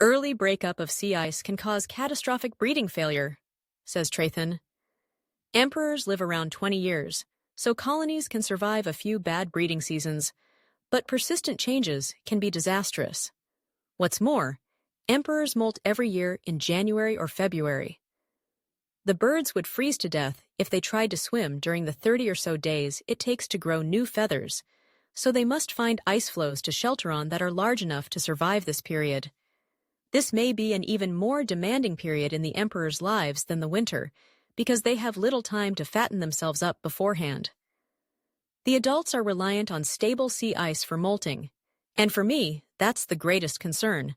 Early breakup of sea ice can cause catastrophic breeding failure, says THÇNG. Emperors live around 20 years, so colonies can survive a few bad breeding seasons, but persistent changes can be disastrous. What's more, emperors molt every year in January or February. The birds would freeze to death if they tried to swim during the 30 or so days it takes to grow new feathers, so they must find ice floes to shelter on that are large enough to survive this period. This may be an even more demanding period in the emperor's lives than the winter, because they have little time to fatten themselves up beforehand. The adults are reliant on stable sea ice for molting, and for me, that's the greatest concern,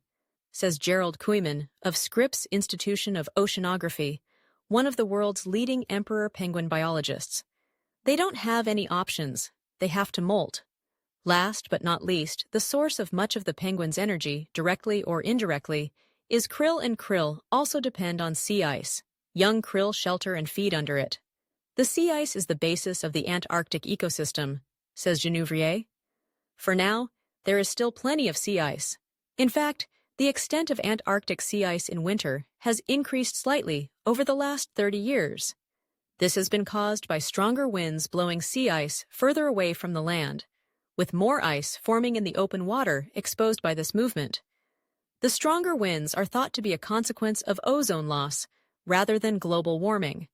says Gerald Koeman of Scripps Institution of Oceanography, one of the world's leading emperor penguin biologists. They don't have any options, they have to molt. Last but not least, the source of much of the penguin's energy, directly or indirectly, is krill, and krill also depend on sea ice. Young krill shelter and feed under it. The sea ice is the basis of the Antarctic ecosystem, says Genouvrier. For now, there is still plenty of sea ice. In fact, the extent of Antarctic sea ice in winter has increased slightly over the last 30 years. This has been caused by stronger winds blowing sea ice further away from the land, with more ice forming in the open water exposed by this movement. The stronger winds are thought to be a consequence of ozone loss rather than global warming.